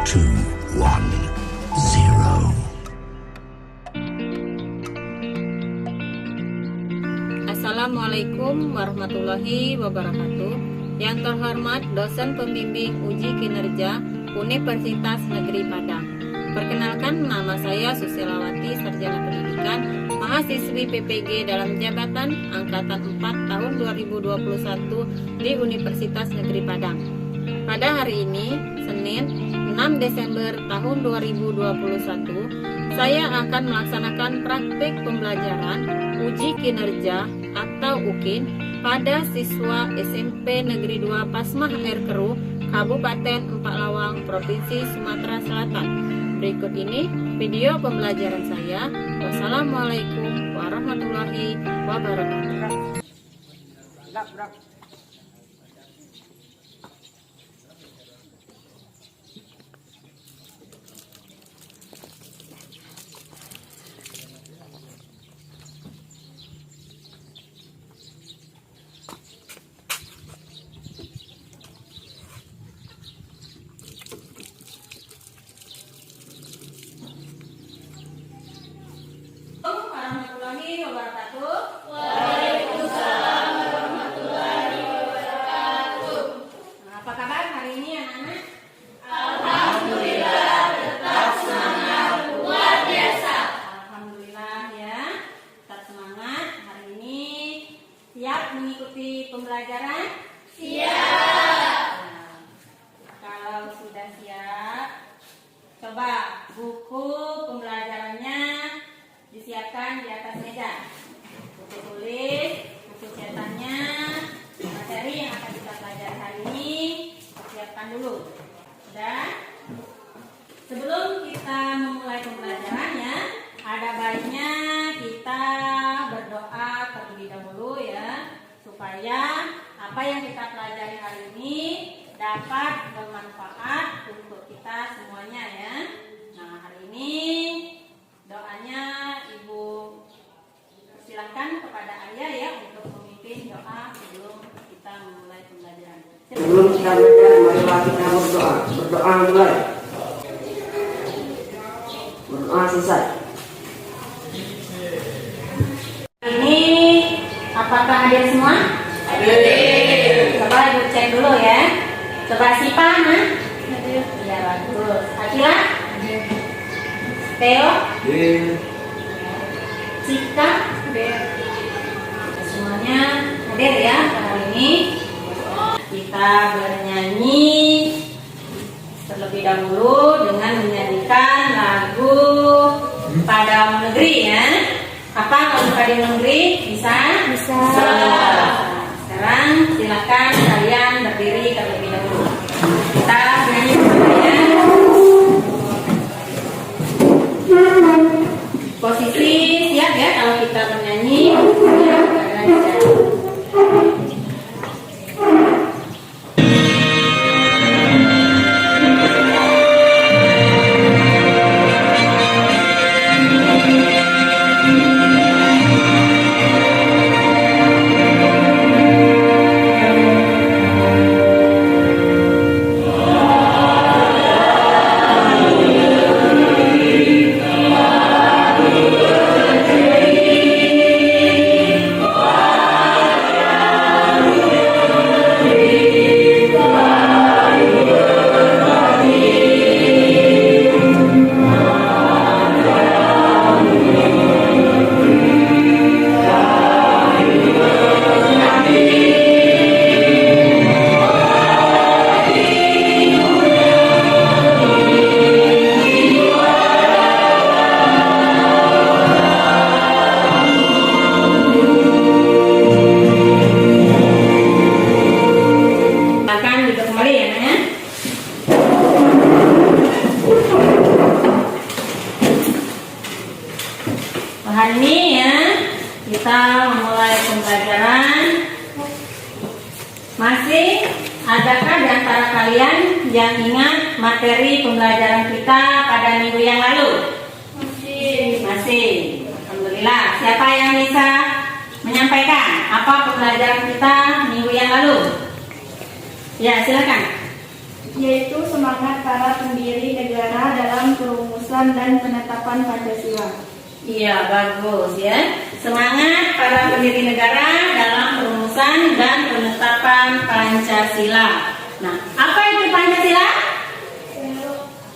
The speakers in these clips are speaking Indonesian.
two, one, zero. Assalamualaikum warahmatullahi wabarakatuh. Yang terhormat dosen pembimbing uji kinerja Universitas Negeri Padang. Perkenalkan, nama saya Susilawati, Sarjana Pendidikan, mahasiswi PPG dalam jabatan Angkatan 4 tahun 2021 di Universitas Negeri Padang. Pada hari ini, Senin 6 Desember tahun 2021, saya akan melaksanakan praktik pembelajaran uji kinerja atau UKIN pada siswa SMP Negeri 2 Pasmah Air Keruh, Kabupaten Empak Lawang, Provinsi Sumatera Selatan. Berikut ini video pembelajaran saya. Wassalamualaikum warahmatullahi wabarakatuh. Warahmatullahi wabarakatuh. Waalaikumsalam warahmatullahi wabarakatuh. Apa kabar hari ini anak-anak? Alhamdulillah, tetap semangat, luar biasa. Alhamdulillah ya, tetap semangat. Hari ini siap mengikuti pembelajaran? Siap. Nah, kalau sudah siap, coba buku pembelajarannya disiapkan di atas meja. Buku tulis, buku cetakannya, materi yang akan kita pelajari hari ini siapkan dulu. Sudah? Sebelum kita memulai pembelajarannya, ada baiknya kita berdoa terlebih dahulu ya, supaya apa yang kita pelajari hari ini dapat bermanfaat untuk kita semuanya ya. Nah, hari ini doanya Ibu persilahkan kepada Ayah ya untuk memimpin doa sebelum kita memulai pembelajaran. Sebelum kita belajar, marilah kita berdoa. Berdoa mulai. Berdoa selesai. Ini apakah hadir semua? Hadir. Coba Ibu cek dulu ya. Coba Sipa, nah? Hadir. Iya, bagus. Akila? Hadir. Theo? Hadir. Cika? Hadir. Semuanya hadir ya hari ini. Kita bernyanyi terlebih dahulu dengan menyanyikan lagu Padang Negeri ya. Apa lagu Padang Negeri? Bisa? Bisa. Sekarang silakan kalian berdiri terlebih dahulu. Kita bernyanyi bersama ya. Posisi siap ya kalau kita bernyanyi. Hari ini ya kita memulai pembelajaran. Masih adakah di antara kalian yang ingat materi pembelajaran kita pada minggu yang lalu? Masih. Alhamdulillah. Siapa yang bisa menyampaikan apa pembelajaran kita minggu yang lalu? Ya, silakan. yaitu semangat para pendiri negara dalam perumusan dan penetapan Pancasila. Iya, bagus ya. Semangat para pendiri negara dalam perumusan dan penetapan Pancasila. Nah, apa itu Pancasila?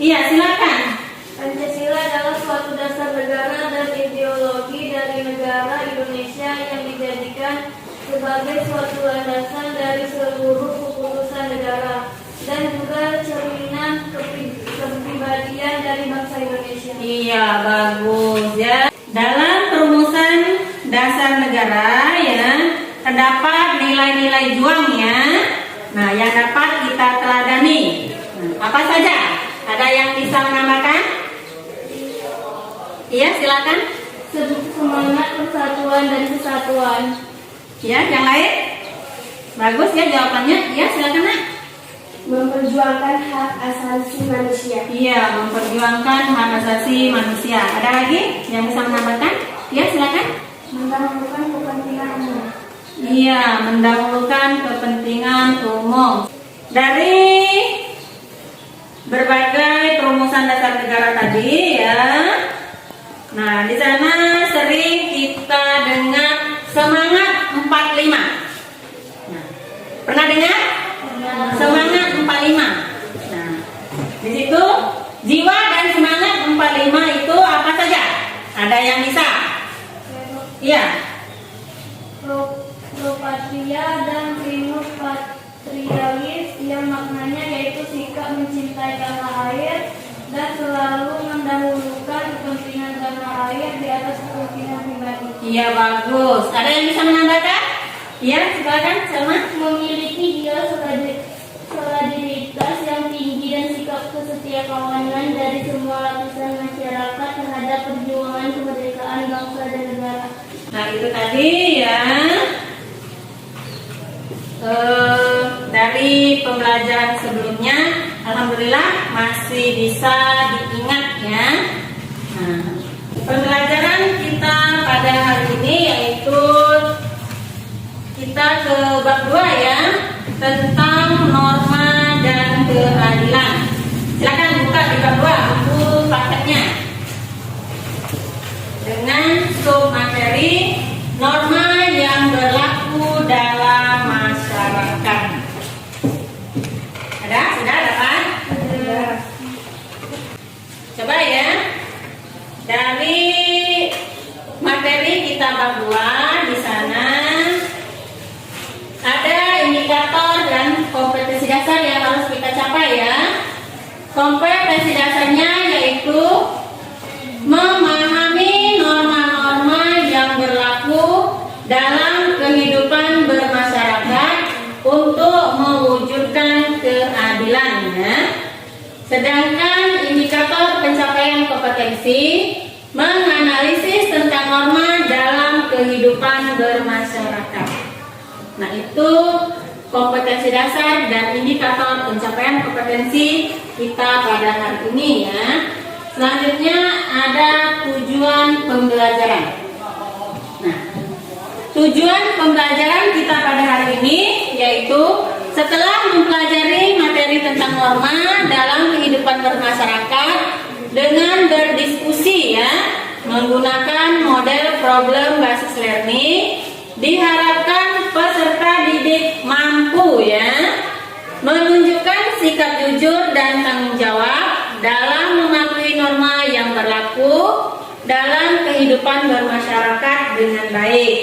Iya, silakan. Pancasila adalah suatu dasar negara dan ideologi dari negara Indonesia yang dijadikan sebagai suatu landasan dari seluruh keputusan negara dan juga cerminan kepribadian dari bangsa Indonesia. Iya, bagus ya. Dalam perumusan dasar negara ya, terdapat nilai-nilai juangnya. Nah, yang dapat kita teladani. Apa saja? Ada yang bisa menambahkan? Iya, silakan. Semangat persatuan dan kesatuan. Ya, yang lain? Bagus ya jawabannya. Ya, silakan Nak. Memperjuangkan hak asasi manusia. Iya, memperjuangkan hak asasi manusia. Ada lagi yang bisa menambahkan? Ya, silakan. Mendahulukan kepentingan umum. Iya, mendahulukan kepentingan umum. Dari berbagai perumusan dasar negara tadi ya. Nah, di sana sering kita dengar semangat 45. Nah, pernah dengar? Semangat 45. Nah, di situ jiwa dan semangat 45 itu apa saja? Ada yang bisa? Iya. Pro patria dan primus patrialis yang maknanya yaitu sikap mencintai tanah air dan selalu mendahulukan kepentingan tanah air di atas kepentingan pribadi. Iya, bagus. Ada yang bisa menambahkan? Iya, silakan Selma. Memiliki jiwa solidaritas yang tinggi dan sikap kesetiakawanan dari semua lapisan masyarakat terhadap perjuangan kemerdekaan bangsa dan negara. Nah, itu tadi ya. Dari pembelajaran sebelumnya, alhamdulillah masih bisa diingat ya. Nah, pembelajaran kita pada hari ini yaitu kita ke bab 2 ya, tentang norma dan keadilan. Silakan buka di bab 2 buku paketnya. Dengan sub materi norma yang berlaku dalam masyarakat. Ada? Sudah dapat? Coba ya. Dari materi kita bab 2 di sana ada indikator dan kompetensi dasar yang harus kita capai ya. Kompetensi dasarnya yaitu memahami norma-norma yang berlaku dalam kehidupan bermasyarakat untuk mewujudkan keadilan ya. Sedangkan indikator pencapaian kompetensi menganalisis tentang norma dalam kehidupan bermasyarakat. Nah, itu kompetensi dasar dan indikator pencapaian kompetensi kita pada hari ini ya. Selanjutnya ada tujuan pembelajaran. Nah, tujuan pembelajaran kita pada hari ini yaitu setelah mempelajari materi tentang norma dalam kehidupan bermasyarakat dengan berdiskusi ya, menggunakan model problem basis learning, diharapkan peserta didik mampu ya menunjukkan sikap jujur dan tanggung jawab dalam mematuhi norma yang berlaku dalam kehidupan bermasyarakat dengan baik.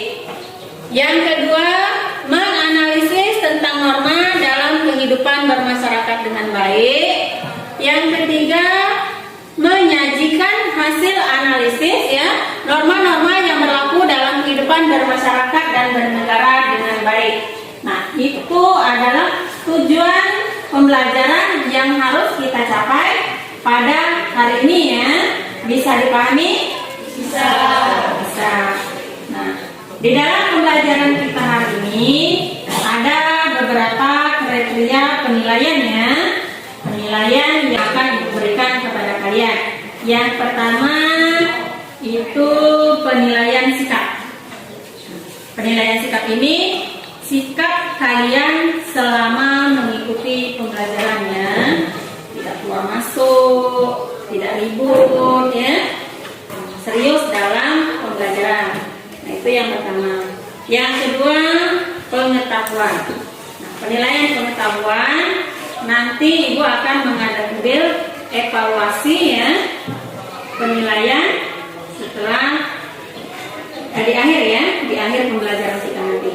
Yang kedua, menganalisis tentang norma dalam kehidupan bermasyarakat dengan baik. Yang ketiga, menyajikan hasil analisis ya norma-norma yang berlaku dalam kehidupan bermasyarakat dan bernegara dengan baik. Nah, itu adalah tujuan pembelajaran yang harus kita capai pada hari ini ya. Bisa dipahami? Bisa. Bisa. Nah, di dalam pembelajaran kita hari ini ada beberapa kriteria penilaian ya. Penilaian yang akan diberikan kepada kalian. Yang pertama itu penilaian sikap. Penilaian sikap ini sikap kalian selama mengikuti pembelajarannya. ribut ya, serius dalam pembelajaran. Nah, itu yang pertama. Yang kedua, pengetahuan. Nah, penilaian pengetahuan nanti Ibu akan mengambil evaluasi ya, penilaian setelah di akhir ya, di akhir pembelajaran kita nanti.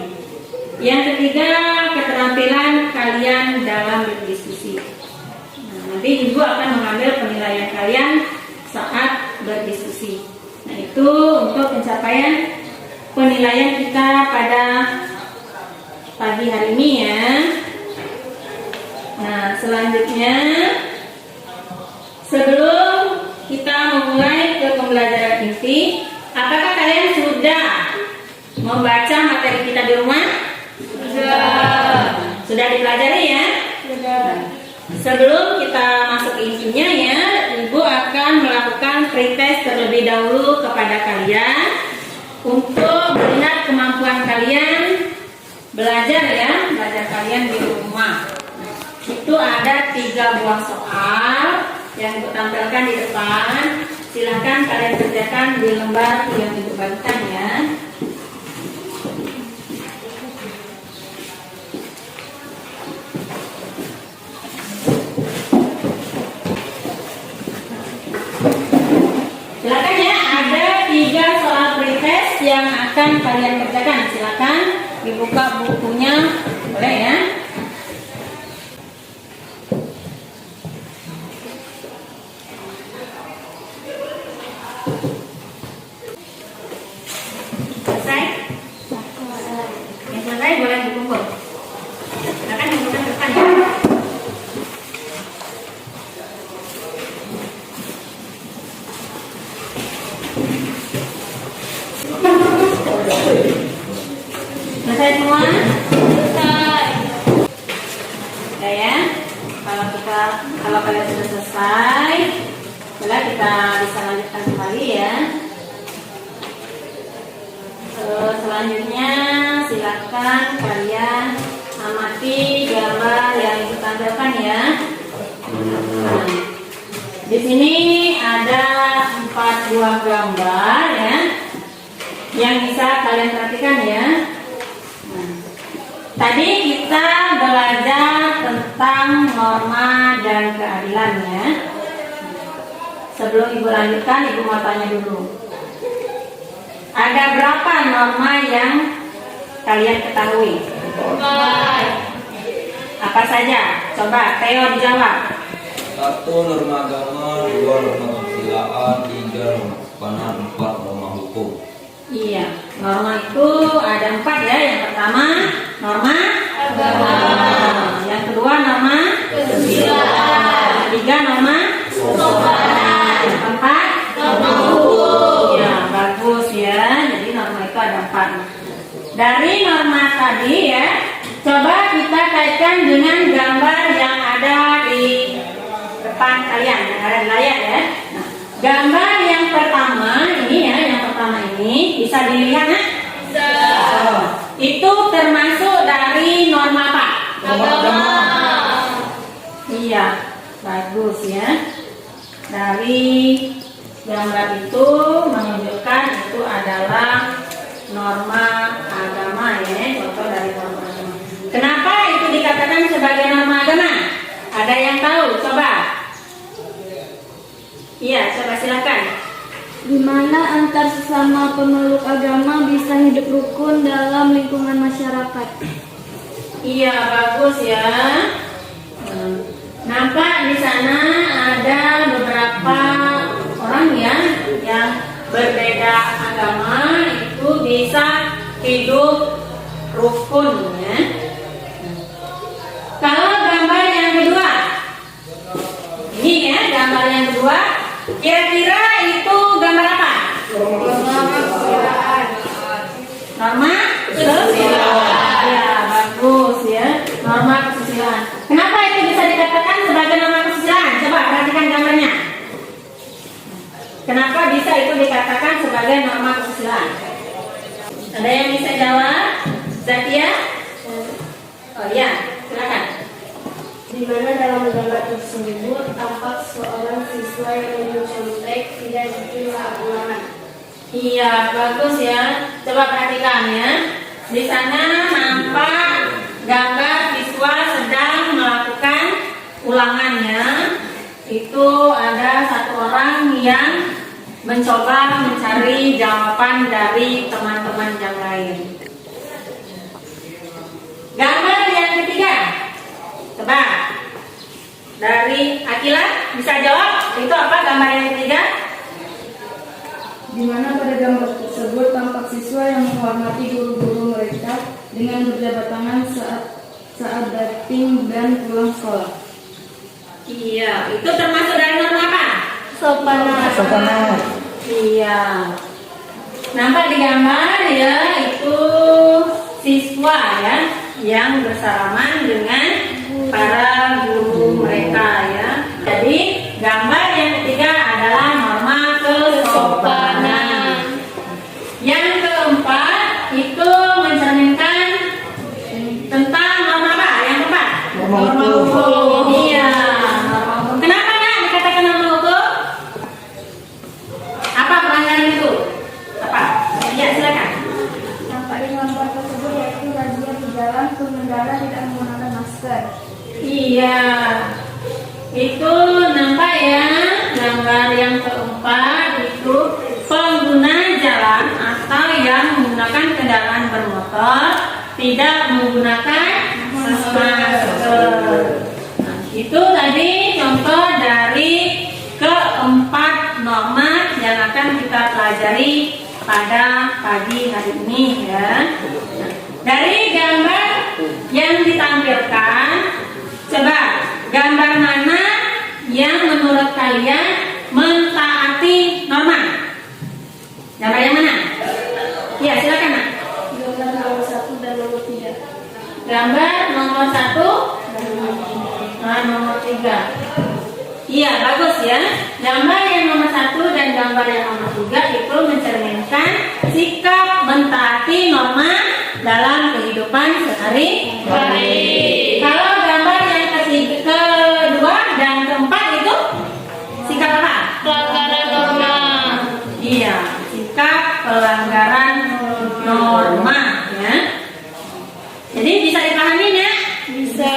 Yang ketiga, keterampilan kalian dalam berdiskusi. Nah, nanti Ibu akan mengambil penilaian kalian saat berdiskusi. Nah, itu untuk pencapaian penilaian kita pada pagi hari ini ya. Nah, selanjutnya sebelum kita memulai ke pembelajaran inti, apakah kalian sudah membaca materi kita di rumah? Sudah dipelajari ya? Sebelum kita masuk ke intinya ya, Ibu akan melakukan pretest terlebih dahulu kepada kalian untuk melihat kemampuan kalian belajar ya, belajar kalian di rumah. Itu ada 3 buah soal yang Ibu tampilkan di depan. Silahkan kalian kerjakan di lembar yang Ibu bagikan ya. Silakan ya, ada 3 soal pretest yang akan kalian kerjakan. Silakan dibuka bukunya, boleh ya. Selesai? Yang selesai boleh dikumpul. Silakan dibuka depan ya. Selesai semua? Selesai. Ya. Kalau kalian sudah selesai, boleh kita bisa lanjutkan kembali ya. Selanjutnya silakan kalian amati gambar yang ditampilkan ya. Nah, di sini ada 4 buah gambar ya, yang bisa kalian perhatikan ya. Nah, tadi kita belajar tentang norma dan keadilan ya. Sebelum Ibu lanjutkan, Ibu mau tanya dulu. Ada berapa norma yang kalian ketahui? Apa saja? Coba Theo dijawab. 1 norma agama, 2 norma kesusilaan, 3 norma kesopanan, 4 norma hukum. Iya, norma itu ada 4 ya. Yang pertama norma agama, yang kedua norma kesusilaan, yang ketiga norma kesopanan, yang keempat norma hukum. Ya, bagus ya. Jadi norma itu ada 4. Dari norma tadi ya, coba kita kaitkan dengan gambar yang ada di depan kalian, yang ada di layar ya. Nah, gambar yang pertama ini ya, yang pertama ini bisa dilihat ya? Bisa. Itu termasuk dari norma apa? Agama. Iya, bagus ya. Dari gambar itu menunjukkan itu adalah norma agama ya, contoh dari norma agama. Kenapa itu dikatakan sebagai norma agama? Ada yang tahu? Coba. Iya, coba silakan. Di mana antar sesama pemeluk agama bisa hidup rukun dalam lingkungan masyarakat. Iya, bagus ya. Nampak di sana ada beberapa orang ya yang berbeda agama itu bisa hidup rukun ya. Kalau gambar yang kedua, ini ya gambar yang kedua, kira-kira itu gambar apa? Norma kesusilaan. Ya, bagus ya. Norma kesusilaan. Kenapa itu bisa dikatakan sebagai norma kesusilaan? Coba perhatikan gambarnya. Kenapa bisa itu dikatakan sebagai norma kesusilaan? Ada yang bisa jawab? Zakia? Oh iya, silakan. Di mana dalam gambar tersebut tampak seorang siswa yang menyusun Iya, bagus ya. Coba perhatikan ya. Di sana nampak gambar siswa sedang melakukan ulangannya. Itu ada satu orang yang mencoba mencari jawaban dari teman-teman yang lain. Gambar yang ketiga, coba dari Akila bisa jawab itu apa gambar yang ketiga? Di mana pada gambar tersebut tampak siswa yang menghormati guru-guru mereka dengan berjabat tangan saat dating dan pulang sekolah. Iya, itu termasuk dari norma apa? Sopan. Iya. Nampak di gambar ya itu siswa ya yang bersalaman dengan para guru mereka ya. Jadi gambar yang ketiga adalah norma kesopanan. Yang keempat itu mencerminkan tentang norma apa? Yang keempat? Norma hukum. Iya. Norma hukum. Kenapa nggak dikatakan norma hukum? Apa pelanggaran itu? Apa? Ya silakan. Nampak di gambar tersebut yaitu razia di jalan pengendara tidak menggunakan masker. Iya. Itu nampak ya gambar yang keempat itu pengguna jalan atau yang menggunakan kendaraan bermotor tidak menggunakan masker. Nah, itu tadi contoh dari keempat norma yang akan kita pelajari pada pagi hari ini ya. Nah, dari gambar yang ditampilkan, coba gambar mana yang menurut kalian mentaati norma? Gambar yang mana? Ya silakan Nak. Gambar nomor 1 dan nomor 3. Gambar nomor 1 dan nomor 3. Iya bagus ya. Gambar yang nomor 1 dan gambar yang nomor 3 itu mencerminkan sikap mentaati norma dalam kehidupan sehari-hari. Kalau gambar yang kedua dan keempat itu sikap apa? Pelanggaran norma. Iya, sikap pelanggaran norma ya. Jadi bisa dipahami ya? Bisa.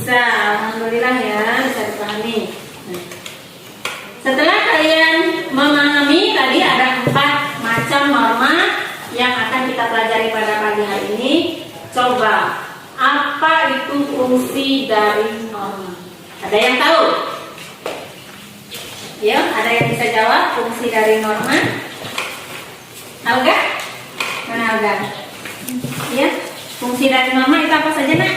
Alhamdulillah ya, bisa dipahami. Nah, setelah kalian memahami tadi ada 4 macam norma yang akan kita pelajari pada pagi hari ini, coba apa itu fungsi dari norma? Ada yang tahu? Ya, ada yang bisa jawab fungsi dari norma? Tahu gak? Mana Alga? Ya, fungsi dari norma itu apa saja Nak?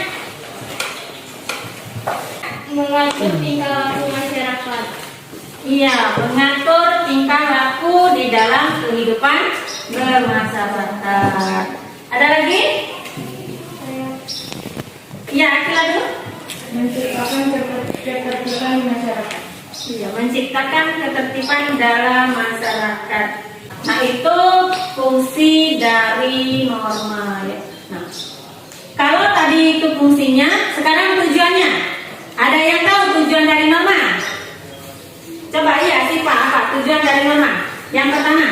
Mengatur tingkah laku masyarakat. Iya, mengatur tingkah laku di dalam kehidupan bermasyarakat. Ada lagi? Iya, Akila dulu. Menciptakan ketertiban masyarakat. Iya, menciptakan ketertiban dalam masyarakat. Nah, itu fungsi dari norma ya. Nah, kalau tadi itu fungsinya, sekarang tujuannya. Ada yang tahu tujuan dari norma? Coba ya, Sipa, apa tujuan dari norma? Yang pertama,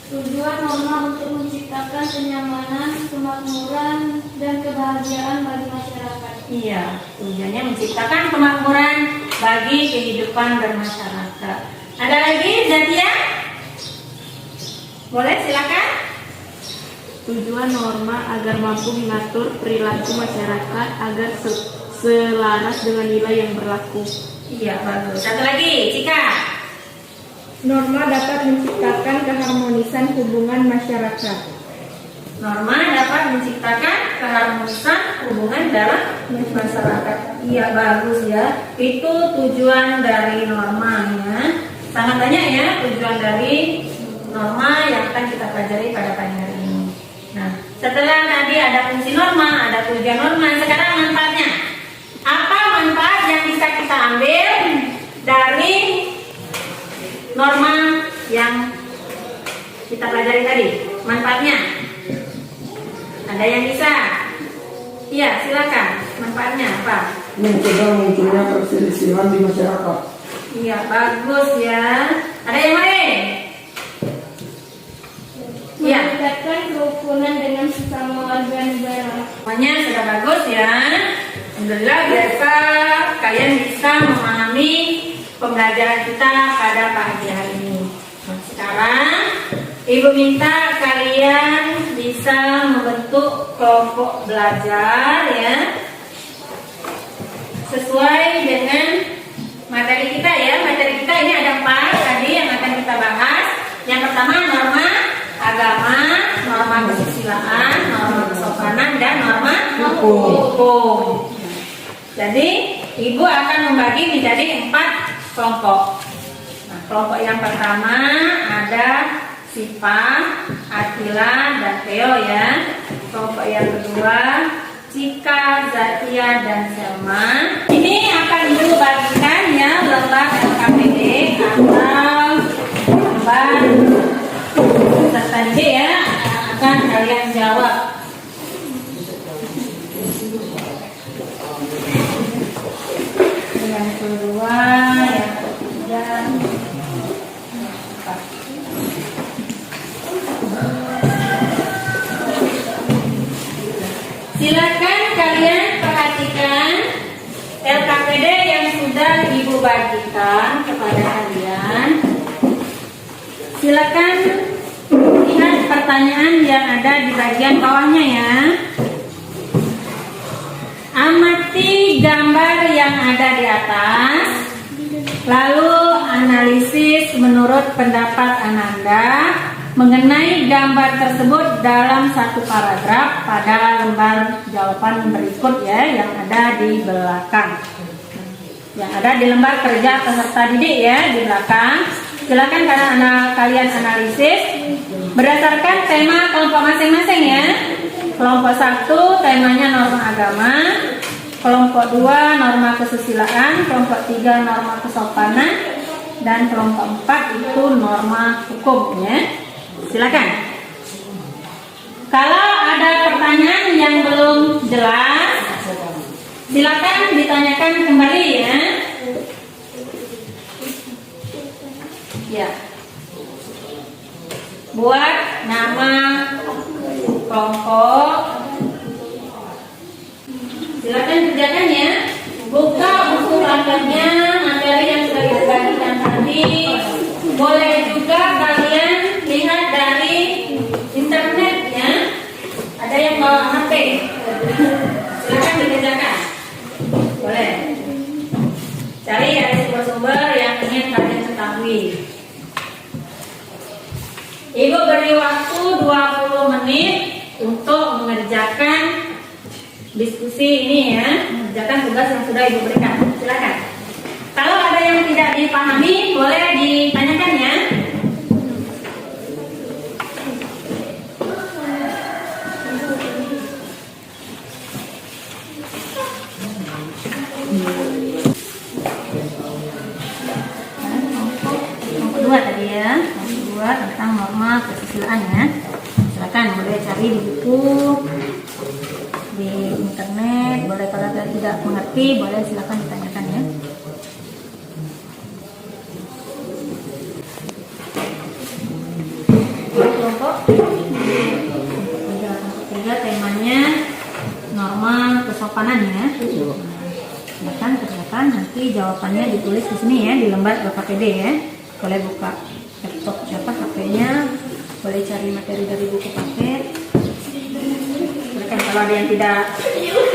Tujuan norma untuk menciptakan kenyamanan, kemakmuran, dan kebahagiaan bagi masyarakat. iya, tujuannya menciptakan kemakmuran bagi kehidupan bermasyarakat. Ada lagi, Zatia? Boleh, silakan. Tujuan norma agar mampu mengatur perilaku masyarakat agar selaras dengan nilai yang berlaku. Iya, bagus. Satu lagi, Cika. Norma dapat menciptakan keharmonisan hubungan masyarakat. Norma dapat menciptakan keharmonisan hubungan dalam masyarakat. Iya, bagus ya. Itu tujuan dari norma ya. Sangat banyak ya tujuan dari norma yang akan kita pelajari pada pagi hari ini. Nah, setelah tadi ada fungsi norma, ada tujuan norma, sekarang manfaatnya. Apa manfaat yang bisa kita ambil dari norma yang kita pelajari tadi? Manfaatnya? Ada yang bisa? Iya, silakan. Manfaatnya apa? Mencegah munculnya perselisihan di masyarakat. Iya, bagus ya. Ada yang lain? Iya. meningkatkan kerukunan dengan sesama warga negara. Semuanya sudah bagus ya. Alhamdulillah biasa kalian bisa memahami pembelajaran kita pada pagi hari ini. Nah, sekarang Ibu minta kalian bisa membentuk kelompok belajar ya, sesuai dengan materi kita ya. Materi kita ini ada 4 tadi yang akan kita bahas. Yang pertama norma agama, norma kesusilaan, norma kesopanan, dan norma hukum. Jadi Ibu akan membagi menjadi 4 kelompok. Nah, kelompok yang pertama ada Sipa, Atila, dan Theo ya. Kelompok yang kedua Cika, Zatia, dan Selma. Ini akan Ibu bagikan ya lembar LKPD atau lembar peserta didik ya, akan kalian jawab. Yang kedua, yang ketiga, silakan kalian perhatikan LKPD yang sudah Ibu bagikan kepada kalian. Silakan lihat pertanyaan yang ada di bagian bawahnya ya. Amati gambar yang ada di atas, lalu analisis menurut pendapat Ananda mengenai gambar tersebut dalam satu paragraf pada lembar jawaban berikut ya, yang ada di belakang. Yang ada di lembar kerja peserta didik ya, di belakang. Silakan kalian analisis berdasarkan tema kelompok masing-masing ya. Kelompok 1 temanya norma agama, kelompok 2 norma kesusilaan, kelompok 3 norma kesopanan, dan kelompok 4 itu norma hukum ya. Silakan. Kalau ada pertanyaan yang belum jelas, silakan ditanyakan kembali ya. Ya. Buat nama kelompok. Silakan kerjakan ya. Buka buku pakarnya, materi yang sudah dibagikan tadi. Boleh juga kalian lihat dari internet ya. Ada yang bawa HP. Silakan dikerjakan. Boleh. Cari dari sumber-sumber yang ingin kalian ketahui. Ibu beri waktu 20 menit untuk mengerjakan diskusi ini ya, mengerjakan tugas yang sudah Ibu berikan. Silakan. Kalau ada yang tidak dipahami, boleh ditanyakan ya. Yang kedua tadi ya, yang kedua tentang norma kesusilaan ya. Silakan boleh cari di buku, di internet, boleh. Kalau tidak mengerti boleh silakan ditanyakan ya. Kelompok 3 temanya norma kesopanan ya. Silakan kerjakan, nanti jawabannya ditulis di sini ya, di lembar LKPD ya. Boleh buka laptop siapa HP-nya, boleh cari materi dari buku paket. Silakan, kalau ada yang tidak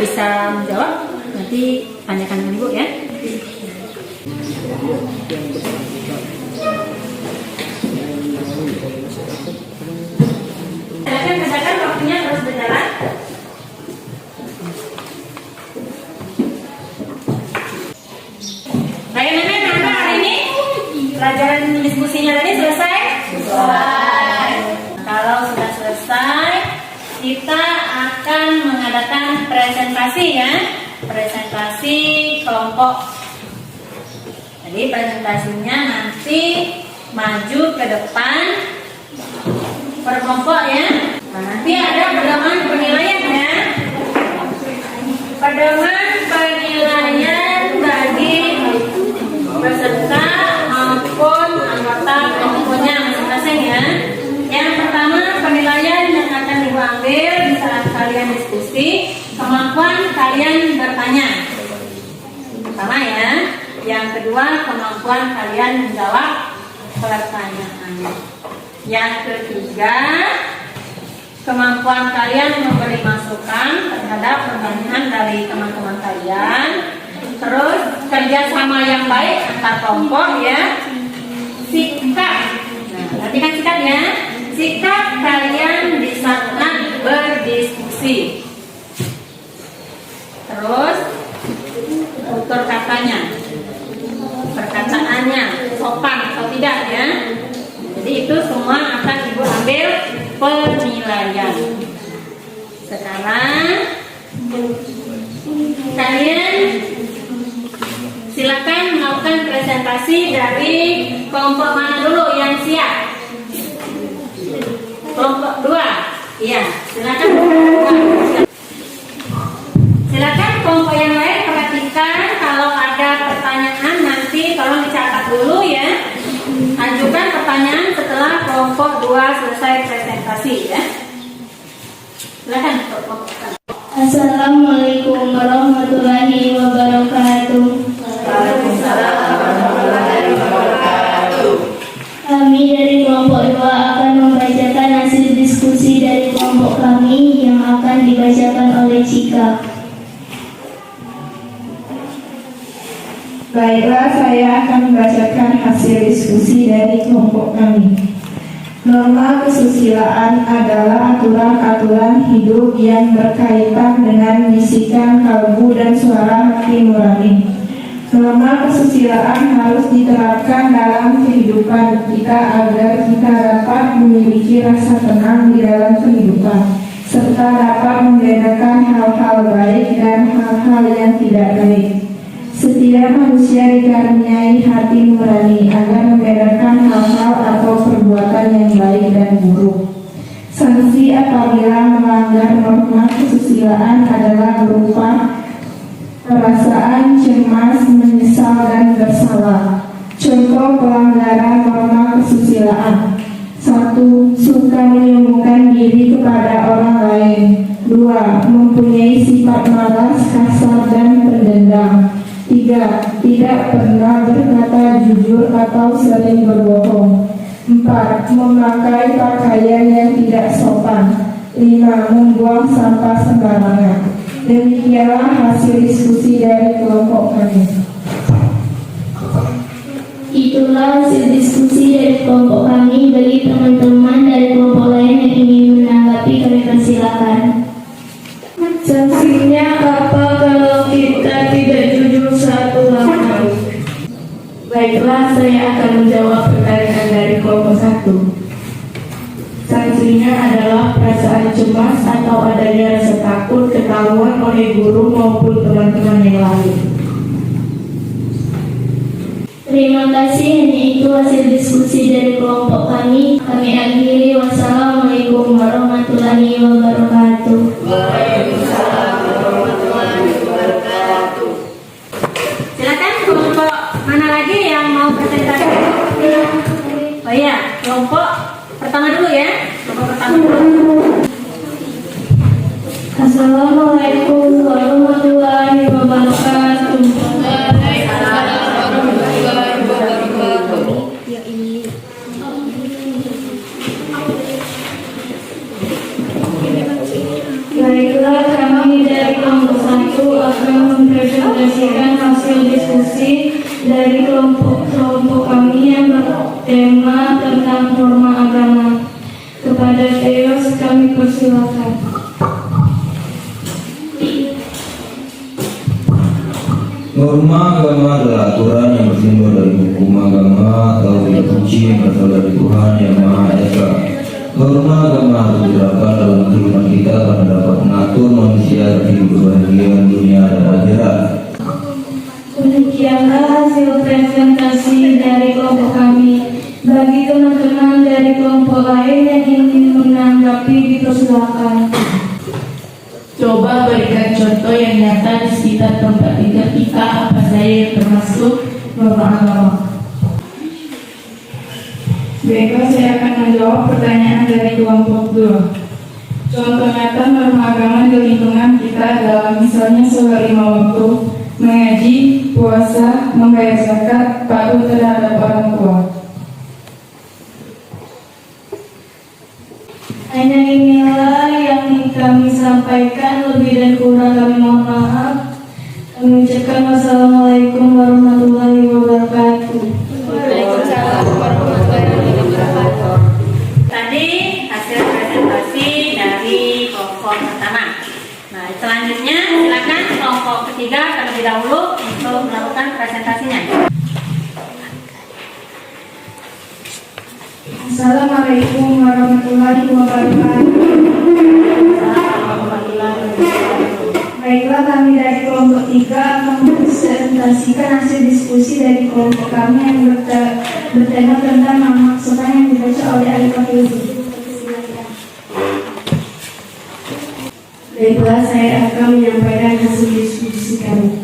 bisa menjawab nanti tanyakan dengan Ibu ya. Silakan kerjakan, waktunya terus berjalan. Bagaimana Nanda hari ini? Pelajaran diskusinya tadi selesai? Selesai. Kalau sudah selesai, kita akan mengadakan presentasi ya. Presentasi kelompok. Jadi presentasinya nanti maju ke depan per kelompok ya. Nah, nanti ada pedoman penilaian ya. Pedoman penilaian bagi peserta maupun anggota kelompoknya masing-masing ya. Yang pertama penilaian Yang kedua, kemampuan kalian menjawab pertanyaan. Yang ketiga, kemampuan kalian memberi masukan terhadap pertanyaan dari teman-teman kalian. Terus kerjasama yang baik antar kelompok ya. Sikap, nah perhatikan sikapnya. Sikap kalian di saat berdiskusi. Terus tutur katanya, perkataannya sopan atau tidak ya. Jadi itu semua akan ibu ambil penilaian. Sekarang kalian silakan melakukan presentasi dari kelompok mana dulu yang siap? Kelompok 2. Iya, silakan. Silakan kelompok yang lain perhatikan kalau ada pertanyaan nanti tolong dicatat dulu ya. Ajukan pertanyaan setelah kelompok 2 selesai presentasi ya. Silakan kelompok 1. Assalamualaikum warahmatullahi wabarakatuh. Waalaikumsalam warahmatullahi wabarakatuh. Kami dari kelompok 2 akan membacakan hasil diskusi dari kelompok kami yang akan dibacakan oleh Cika. Baiklah, saya akan membacakan hasil diskusi dari kelompok kami. Norma kesusilaan adalah aturan-aturan hidup yang berkaitan dengan bisikan kalbu dan suara hati nurani. Norma kesusilaan harus diterapkan dalam kehidupan kita agar kita dapat memiliki rasa tenang di dalam kehidupan, serta dapat membedakan hal-hal baik dan hal-hal yang tidak baik. Setiap manusia dikaruniai hati nurani agar membedakan hal-hal atau perbuatan yang baik dan buruk. Sanksi apabila melanggar norma kesusilaan adalah berupa perasaan cemas, menyesal, dan bersalah. Contoh pelanggaran norma kesusilaan: 1. Suka menyombongkan diri kepada orang lain. 2. Mempunyai sifat malas, kasar, dan pendendam. 3. Tidak pernah berkata jujur atau sering berbohong. 4. Memakai pakaian yang tidak sopan. 5. Membuang sampah sembarangan. Demikianlah hasil diskusi dari kelompok kami. Itulah hasil diskusi dari kelompok kami. Bagi teman-teman dari kelompok lain yang ingin menanggapi, kami persilakan. Sanksinya apa kalau kita tidak jujur satu langkah? Baiklah, saya akan menjawab pertanyaan dari kelompok 1. Sanksinya adalah perasaan cemas atau adanya rasa takut ketahuan oleh guru maupun teman-teman yang lain. Terima kasih, hanya itu hasil diskusi dari kelompok kami. Kami akhiri. Wassalamualaikum warahmatullahi wabarakatuh. Waalaikumsalam warahmatullahi wabarakatuh. Silakan kelompok mana lagi yang mau presentasi? Oh iya, kelompok pertama dulu ya. Kelompok pertama dulu. Assalamualaikum warahmatullahi wabarakatuh. Baiklah, kami dari kelompok 1 akan mempresentasikan hasil diskusi dari kelompok kami yang bertema tentang norma agama. Kepada Theos kami persilakan. Norma agama adalah aturan yang bersumber dari hukum agama atau yang suci yang berasal dari Tuhan yang Maha Esa. Norma agama harus diterapkan dalam kehidupan kita karena dapat mengatur manusia hidup berbahagia dunia dan akhirat. Demikianlah hasil presentasi dari kelompok kami. Bagi teman-teman dari kelompok lain yang ingin menanggapi, dipersilakan. Coba berikan contoh yang nyata di sekitar tempat tinggal kita apa saja yang termasuk norma agama. Baiklah, saya akan menjawab pertanyaan dari kelompok 2. Contoh nyata norma agama di lingkungan kita adalah misalnya sholat 5 waktu, mengaji, puasa, membayar zakat, patuh terhadap orang tua. Hanya inilah yang kami sampaikan, lebih dan kurang kami mohon maaf. Kami ucapkan wassalamualaikum warahmatullahi wabarakatuh. Waalaikumsalam warahmatullahi wabarakatuh. Tadi hasil presentasi dari kelompok pertama. Nah, selanjutnya silakan kelompok ketiga terlebih dahulu untuk melakukan presentasinya. Assalamualaikum warahmatullahi wabarakatuh. Baiklah, kami dari kelompok 3 akan mempresentasikan hasil diskusi dari kelompok kami yang bertema tentang maksudnya yang dibaca oleh Alifah Ilzi. Baiklah, saya akan menyampaikan hasil diskusi kami.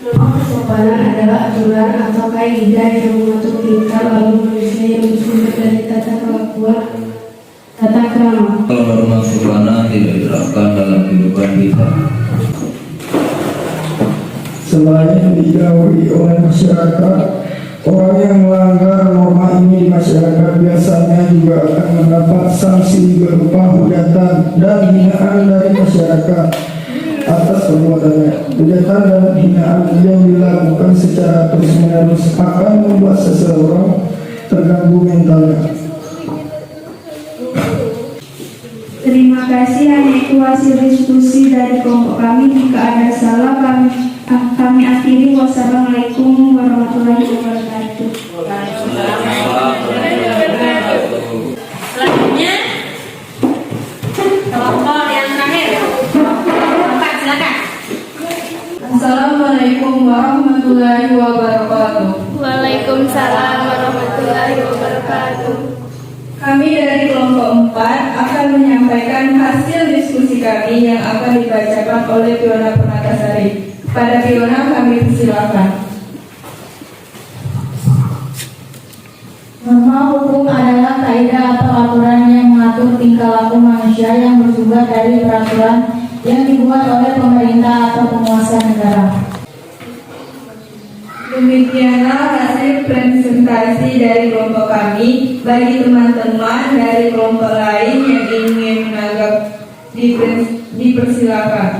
Norma kesopanan adalah aturan atau kaidah yang mengatur tingkah laku manusia yang bersumber dari tata kelakuan, tata krama. Kalau norma kesopanan tidak diterapkan dalam kehidupan kita, selain dijauhi oleh masyarakat, orang yang melanggar norma ini di masyarakat biasanya juga akan mendapat sanksi berupa hujatan dan hinaan dari masyarakat atas perbuatannya. Hujatan dan hinaan yang dilakukan secara terus-menerus akan membuat seseorang terganggu mentalnya. Terima kasih, hanya itu hasil diskusi dari kelompok kami. Jika ada salah kami akhiri. Wassalamualaikum warahmatullahi wabarakatuh. Selanjutnya kelompok yang terakhir, Bapak silakan. Assalamualaikum warahmatullahi wabarakatuh. Waalaikumsalam warahmatullahi wabarakatuh. Kami dari kelompok 4 akan menyampaikan hasil diskusi kami yang akan dibacakan oleh Fiona Permatasari. Pada Fiona kami persilakan. Norma hukum adalah kaidah atau aturan yang mengatur tingkah laku manusia yang bersumber dari peraturan yang dibuat oleh pemerintah atau penguasa negara. Demikianlah hasil presentasi dari kelompok kami. Bagi teman-teman dari kelompok lain yang ingin menanggap, dipersilakan.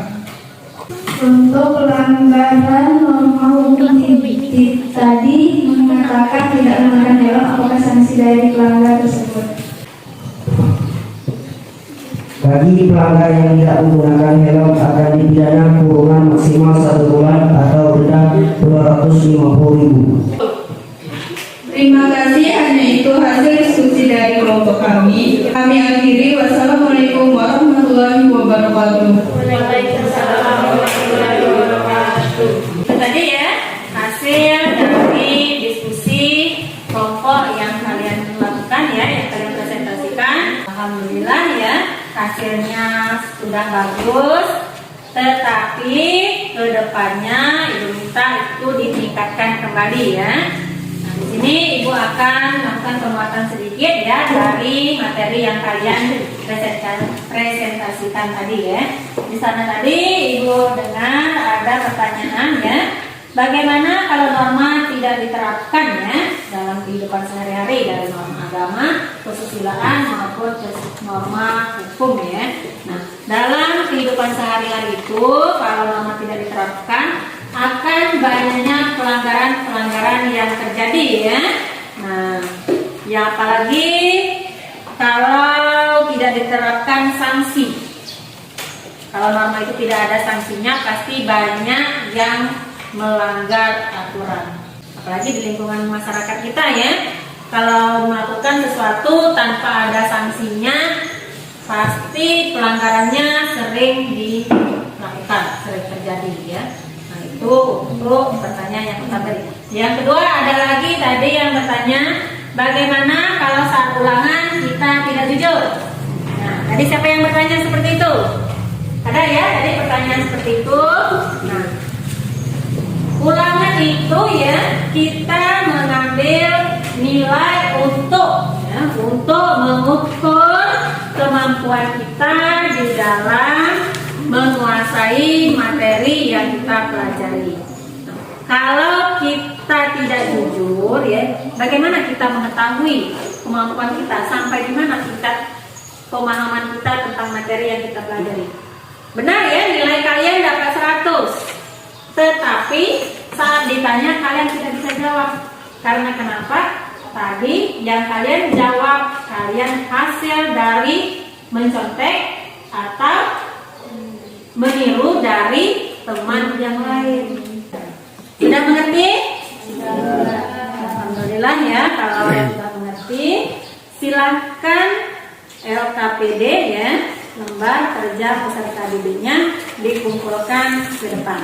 Untuk pelanggaran norma hukum tadi mengatakan tidak menggunakan helm, apakah sanksi dari pelanggar tersebut? Bagi pelanggar yang tidak menggunakan helm akan dipidana kurungan maksimal 1 bulan atau denda 250.000. Terima kasih, hanya itu hasil diskusi dari kelompok kami. Kami akhiri. Wassalamualaikum warahmatullahi wabarakatuh. Waalaikumsalam warahmatullahi wabarakatuh. Itu tadi ya hasil dari diskusi kelompok yang kalian lakukan ya, yang kalian presentasikan. Alhamdulillah ya, hasilnya sudah bagus. Tetapi kedepannya Ibu minta itu ditingkatkan kembali ya. Nah, di sini Ibu akan melakukan penguatan sedikit ya dari materi yang kalian presentasikan tadi ya. Di sana tadi Ibu dengar ada pertanyaan ya. Bagaimana kalau norma tidak diterapkan ya dalam kehidupan sehari-hari dari norma agama, kesusilaan maupun norma hukum ya. Nah, dalam kehidupan sehari-hari itu kalau norma tidak diterapkan akan banyak pelanggaran-pelanggaran yang terjadi ya. Nah, ya apalagi kalau tidak diterapkan sanksi. Kalau norma itu tidak ada sanksinya pasti banyak yang melanggar aturan. Apalagi di lingkungan masyarakat kita ya. Kalau melakukan sesuatu tanpa ada sanksinya, pasti pelanggarannya sering dilakukan, sering terjadi ya. Nah itu untuk pertanyaan yang pertama tadi. Yang kedua ada lagi tadi yang bertanya, bagaimana kalau saat ulangan kita tidak jujur? Nah tadi siapa yang bertanya seperti itu? Ada ya tadi pertanyaan seperti itu. Nah ulangan itu ya kita mengambil nilai untuk mengukur kemampuan kita di dalam menguasai menyukai materi yang kita pelajari. Kalau kita tidak jujur, ya, bagaimana kita mengetahui kemampuan kita, sampai di mana tingkat pemahaman kita tentang materi yang kita pelajari? Benar ya, nilai kalian dapat 100, tetapi saat ditanya kalian tidak bisa jawab. Karena kenapa? Tadi yang kalian jawab, kalian hasil dari mencontek atau meniru dari teman yang lain. Sudah mengerti? Alhamdulillah ya, kalau sudah mengerti, silahkan LKPD ya, lembar kerja peserta didiknya dikumpulkan ke depan.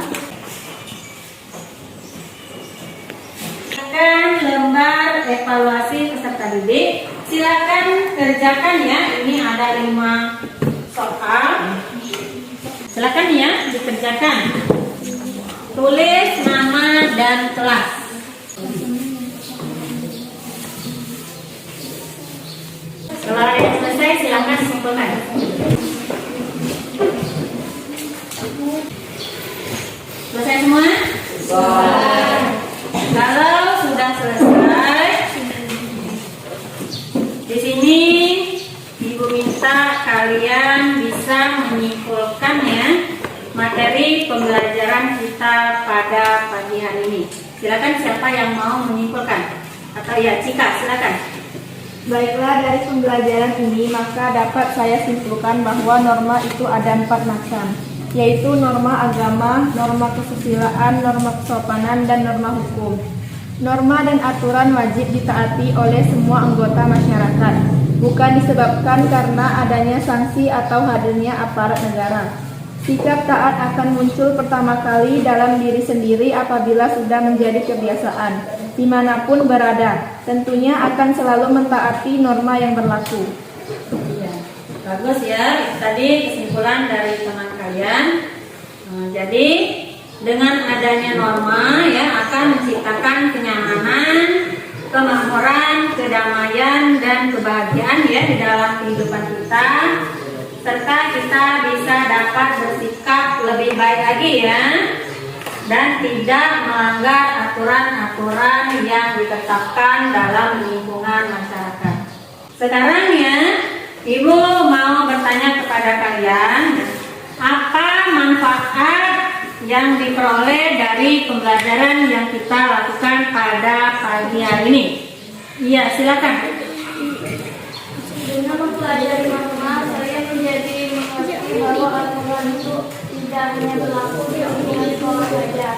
Silakan lembar evaluasi peserta didik, silakan kerjakan ya. Ini ada 5 soal. Silakan ya dikerjakan. Tulis nama dan kelas. Setelah yang selesai silakan simpulkan. Selesai semua? Kalau sudah selesai, di sini Ibu minta kalian bisa menyimpulkan ya materi pembelajaran kita pada pagi hari ini. Silakan siapa yang mau menyimpulkan? Atau ya Cika, silakan. Baiklah, dari pembelajaran ini maka dapat saya simpulkan bahwa norma itu ada 4 macam, yaitu norma agama, norma kesusilaan, norma kesopanan, dan norma hukum. Norma dan aturan wajib ditaati oleh semua anggota masyarakat, bukan disebabkan karena adanya sanksi atau hadirnya aparat negara. Sikap taat akan muncul pertama kali dalam diri sendiri apabila sudah menjadi kebiasaan, dimanapun berada. Tentunya akan selalu mentaati norma yang berlaku. Bagus ya, tadi kesimpulan dari teman kalian. Jadi dengan adanya norma ya akan menciptakan kenyamanan, kemakmuran, kedamaian, dan kebahagiaan ya di dalam kehidupan kita, serta kita bisa dapat bersikap lebih baik lagi ya, dan tidak melanggar aturan-aturan yang ditetapkan dalam lingkungan masyarakat. Sekarang ya, Ibu mau bertanya kepada kalian, apa manfaat yang diperoleh dari pembelajaran yang kita lakukan pada pagi hari ini? Iya, silakan. Dengan mempelajari norma, saya menjadi mengerti bahwa aturan itu tidak hanya berlaku di lingkungan sekolah saja,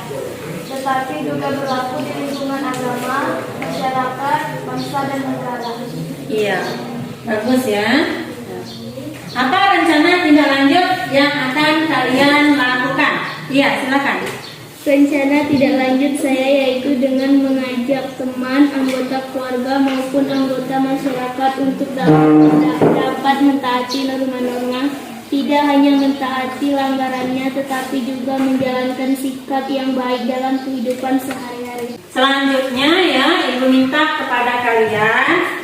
tetapi juga berlaku di lingkungan agama, masyarakat, bangsa, dan negara. Iya, bagus ya. Apa rencana tindak lanjut yang akan kalian lakukan? Iya, silakan. Rencana tidak lanjut saya yaitu dengan mengajak teman, anggota keluarga maupun anggota masyarakat untuk dapat mentaati norma-norma, tidak hanya mentaati langgarannya tetapi juga menjalankan sikap yang baik dalam kehidupan sehari-hari. Selanjutnya ya, Ibu minta kepada kalian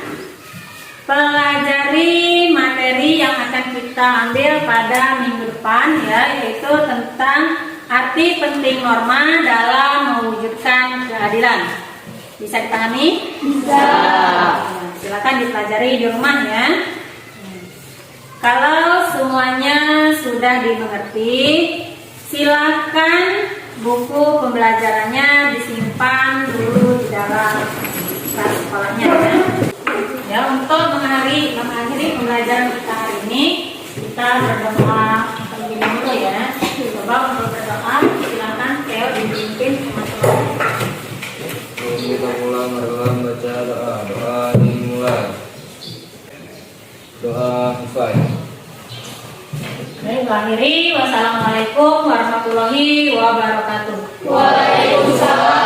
pelajari materi yang akan kita ambil pada minggu depan ya, yaitu tentang arti penting norma dalam mewujudkan keadilan. Bisa dipahami? Bisa. Silakan dipelajari di rumah ya. Kalau semuanya sudah dimengerti, silakan buku pembelajarannya disimpan dulu di dalam kelas sekolahnya ya. Ya, untuk mengakhiri pembelajaran kita hari ini, kita berdoa terlebih dahulu ya. Coba untuk berdoa, silakan Theo dipimpin teman-teman. Kita mulai baca doa dimulai. Doa hifai. Baik, akhiri. Wassalamualaikum warahmatullahi wabarakatuh. Waalaikumsalam.